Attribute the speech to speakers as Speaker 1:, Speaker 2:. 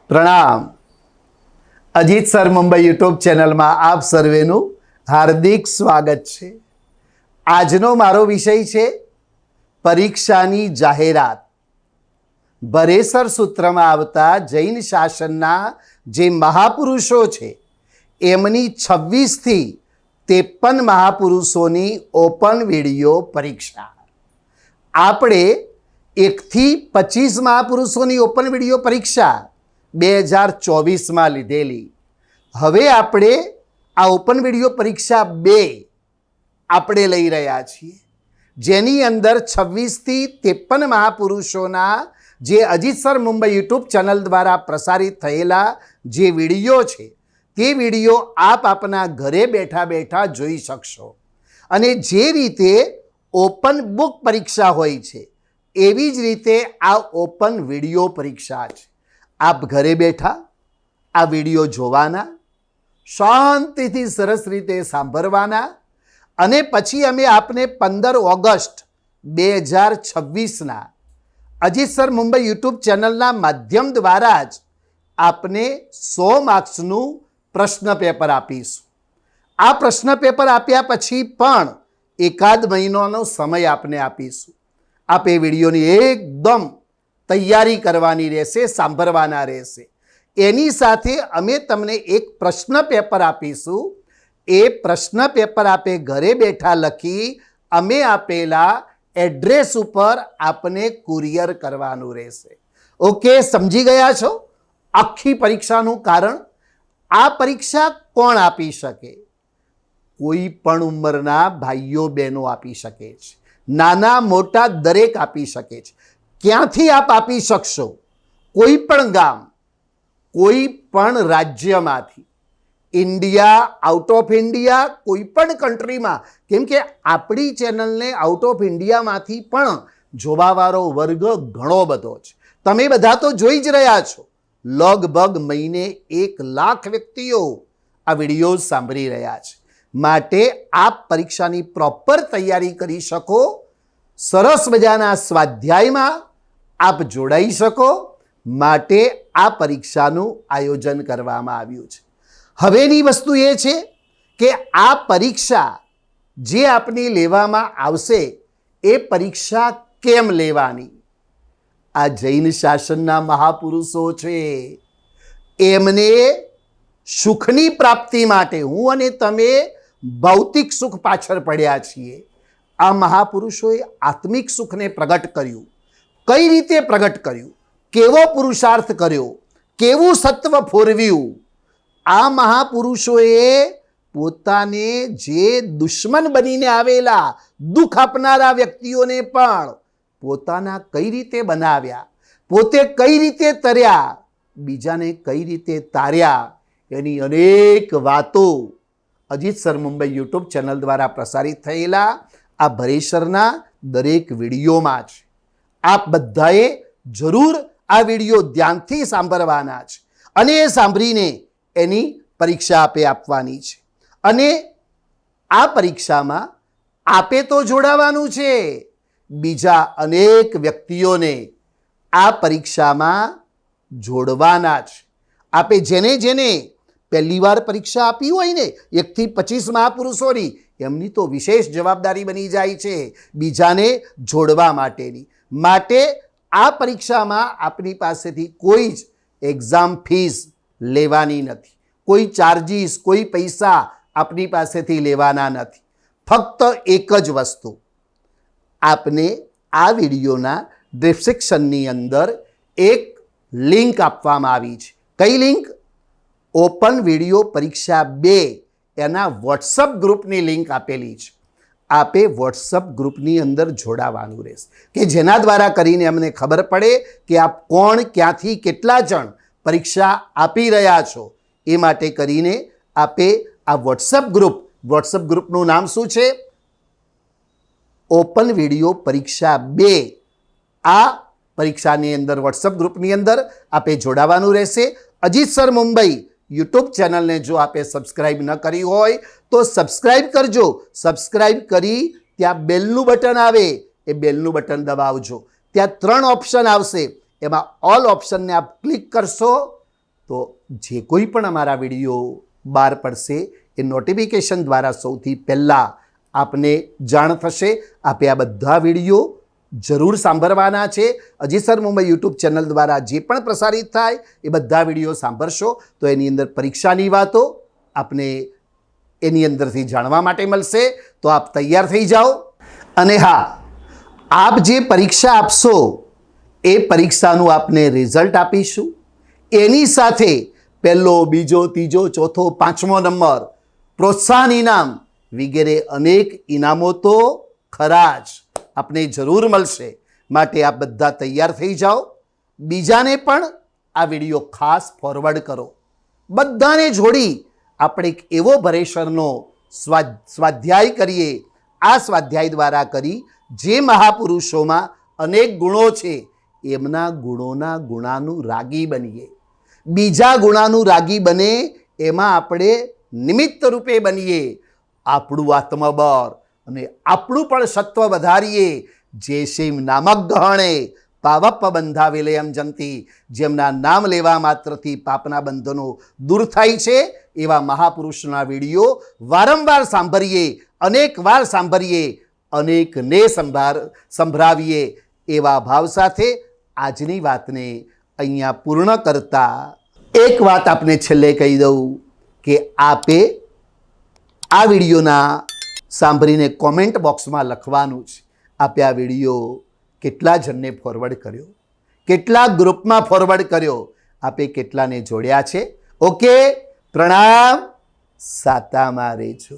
Speaker 1: પ્રણામ. Ajit sir Mumbai YouTube ચેનલમાં આપ સર્વેનું હાર્દિક સ્વાગત છે. આજનો મારો વિષય છે પરીક્ષાની જાહેરાત. ભરેસર સૂત્રમાં આવતા જૈન શાસનના જે મહાપુરુષો છે એમની 26 થી 53 મહાપુરુષોની ઓપન વિડિયો પરીક્ષા. આપણે 1 થી 25 મહાપુરુષોની ઓપન વિડિયો પરીક્ષા 2024માં લીધેલી. હવે આપણે આ ઓપન વિડિયો પરીક્ષા 2 આપણે લઈ રહ્યા છીએ, જેની અંદર 26 થી 53 મહાપુરુષોના જે Ajit sir Mumbai YouTube channel દ્વારા પ્રસારિત થયેલા જે વિડીયો છે તે વિડીયો આપ આપના ઘરે બેઠા બેઠા જોઈ શકશો. અને જે રીતે ઓપન બુક પરીક્ષા હોય છે એવી જ રીતે આ ઓપન વિડીયો પરીક્ષા છે. આપ ઘરે બેઠા આ વિડીયો જોવાના, શાંતિથી સરસ રીતે સાંભળવાના અને પછી અમે આપને 15 ઓગસ્ટ 2026ના અજીત સર મુંબઈ યુટ્યુબ ચેનલના માધ્યમ દ્વારા જ આપને 100 માર્ક્સનું પ્રશ્ન પેપર આપીશું. આ પ્રશ્ન પેપર આપ્યા પછી પણ એકાદ મહિનાનો સમય આપને આપીશું. આપ એ વિડીયોની એકદમ તૈયારી કરવાની રહેશે, સાંભળવાના રહેશે. એની સાથે અમે તમને એક પ્રશ્ન પેપર આપીશું. એ પ્રશ્ન પેપર આપે ઘરે બેઠા લખી અમે આપેલા એડ્રેસ ઉપર આપને કુરિયર કરવાનું રહેશે. ઓકે, સમજી ગયા છો? આખી પરીક્ષાનું કારણ. આ પરીક્ષા કોણ આપી શકે? કોઈ પણ ઉંમરના ભાઈઓ બહેનો આપી શકે છે, નાના મોટા દરેક આપી શકે છે. ક્યાંથી આપ આપી શકશો? કોઈ પણ ગામ, કોઈ પણ રાજ્યમાંથી, ઇન્ડિયા, આઉટ ઓફ ઇન્ડિયા, કોઈ પણ કન્ટ્રીમાં. કેમ કે આપણી ચેનલને આઉટ ઓફ ઇન્ડિયામાંથી પણ જોવાવાળો વર્ગ ઘણો બધો છે. તમે બધા તો જોઈ જ રહ્યા છો. લગભગ મહિને 1 લાખ વ્યક્તિઓ આ વિડીયો સાંભળી રહ્યા છે. માટે આપ પરીક્ષાની પ્રોપર તૈયારી કરી શકો, સરસ મજાના સ્વાધ્યાયમાં આપ જોડાઈ શકો, માટે આ પરીક્ષાનું આયોજન કરવામાં આવ્યું છે. હવેની વસ્તુ એ છે કે આ પરીક્ષા જે આપની લેવામાં આવશે એ પરીક્ષા કેમ લેવાની? આ જૈન શાસનના મહાપુરુષો છે, એમને સુખની પ્રાપ્તિ માટે હું અને તમે ભૌતિક સુખ પાછળ પડ્યા છીએ. આ મહાપુરુષોએ આત્મિક સુખને પ્રગટ કર્યું. કઈ રીતે પ્રગટ કર્યું? કેવો પુરુષાર્થ કર્યો? કેવું સત્વ ફોરવ્યું? આ મહાપુરુષોએ પોતાને જે દુશ્મન બનીને આવેલા દુઃખ આપનારા વ્યક્તિઓને પણ પોતાના કઈ રીતે બનાવ્યા, પોતે કઈ રીતે તર્યા, બીજાને કઈ રીતે તાર્યા, એની અનેક વાતો Ajit sir Mumbai YouTube channel દ્વારા પ્રસારિત થયેલા આ ભરેસરના દરેક વિડીયોમાં છે. આપ બધાએ જરૂર આ વિડીયો ધ્યાનથી સાંભળવાના છે અને એ સાંભળીને એની પરીક્ષા આપે આપવાની છે. અને આ પરીક્ષામાં આપે તો જોડાવાનું છે, બીજા અનેક વ્યક્તિઓને આ પરીક્ષામાં જોડવાના છે. આપે જેને જેને પહેલી વાર પરીક્ષા આપી હોય ને 1 થી 25 મહાપુરુષોની, એમની તો વિશેષ જવાબદારી બની જાય છે બીજાને જોડવા માટેની. માટે આ પરીક્ષામાં આપની પાસેથી કોઈ જ એક્ઝામ ફીસ લેવાની નથી, કોઈ ચાર્જીસ, કોઈ પૈસા આપની પાસેથી લેવાના નથી. ફક્ત એક જ વસ્તુ, આપને આ વિડીયોના ડિસ્ક્રિપ્શનની અંદર એક લિંક આપવામાં આવી છે. કઈ લિંક? ઓપન વિડીયો પરીક્ષા 2 એના વોટ્સઅપ ગ્રુપની લિંક આપેલી છે. આપે વોટ્સઅપ ગ્રુપની અંદર જોડાવાનું રહેશે કે જેના દ્વારા કરીને અમને ખબર પડે કે આપ કોણ, ક્યાંથી, કેટલા જણ પરીક્ષા આપી રહ્યા છો. એ માટે કરીને આપે આ વોટ્સઅપ ગ્રુપનું નામ શું છે? ઓપન વિડીયો પરીક્ષા 2. આ પરીક્ષાની અંદર વોટ્સઅપ ગ્રુપની અંદર આપે જોડાવાનું રહેશે. અજીત સર મુંબઈ યુટ્યુબ ચેનલને જો આપે સબસ્ક્રાઈબ ન કરી હોય તો સબસ્ક્રાઈબ કરજો. સબસ્ક્રાઈબ કરી ત્યાં બેલનું બટન આવે, એ બેલનું બટન દબાવજો. ત્યાં 3 ઓપ્શન આવશે, એમાં ઓલ ઓપ્શનને આપ ક્લિક કરશો તો જે કોઈ પણ અમારા વિડીયો બહાર પડશે એ નોટિફિકેશન દ્વારા સૌથી પહેલાં આપને જાણ થશે. આપે આ બધા વિડીયો જરૂર સાંભળવાના છે. Ajit sir Mumbai YouTube channel દ્વારા જે પણ પ્રસારિત થાય એ બધા વિડીયો સાંભળશો તો એની અંદર પરીક્ષાની વાતો આપને એની અંદરથી જાણવા માટે મળશે. તો આપ તૈયાર થઈ જાઓ. અને હા, આપ જે પરીક્ષા આપશો એ પરીક્ષાનું આપને રિઝલ્ટ આપીશું. એની સાથે પહેલો, બીજો, ત્રીજો, ચોથો, 5મો નંબર, પ્રોત્સાહન ઇનામ વગેરે અનેક ઇનામો તો ખરા જ આપને જરૂર મળશે. માટે આપ બધા તૈયાર થઈ જાઓ. બીજાને પણ આ વિડીયો ખાસ ફોરવર્ડ કરો. બધાને જોડી આપણે એક એવો ભરેશ્વરનો સ્વાધ્યાય કરીએ. આ સ્વાધ્યાય દ્વારા કરી જે મહાપુરુષોમાં અનેક ગુણો છે એમના ગુણોના ગુણાનુરાગી બનીએ. બીજા ગુણાનું રાગી બને એમાં આપણે નિમિત્ત રૂપે બનીએ. આપણું આત્મબળ અને આપણું પણ સત્વ વધારીએ. જે શિવ નામક ગહણે પાવપ બંધા વિલયમ જંતી, જેમના નામ લેવા માત્રથી પાપના બંધનો દૂર થાય છે એવા મહાપુરુષના વિડીયો વારંવાર સાંભળીએ, અનેક વાર સાંભળીએ, અનેકને સંભળાવીએ. એવા ભાવ સાથે આજની વાતને અહીંયા પૂર્ણ કરતા એક વાત આપને છેલ્લે કહી દઉં કે આપે આ વિડીયોના સાંભળીને કોમેન્ટ બોક્સમાં લખવાનું છે આપે આ વિડીયો કેટલા જણને ફોરવર્ડ કર્યો, કેટલા ગ્રુપમાં ફોરવર્ડ કર્યો, આપે કેટલાને જોડ્યા છે. ઓકે, પ્રણામ. સાતામાં રહેજો.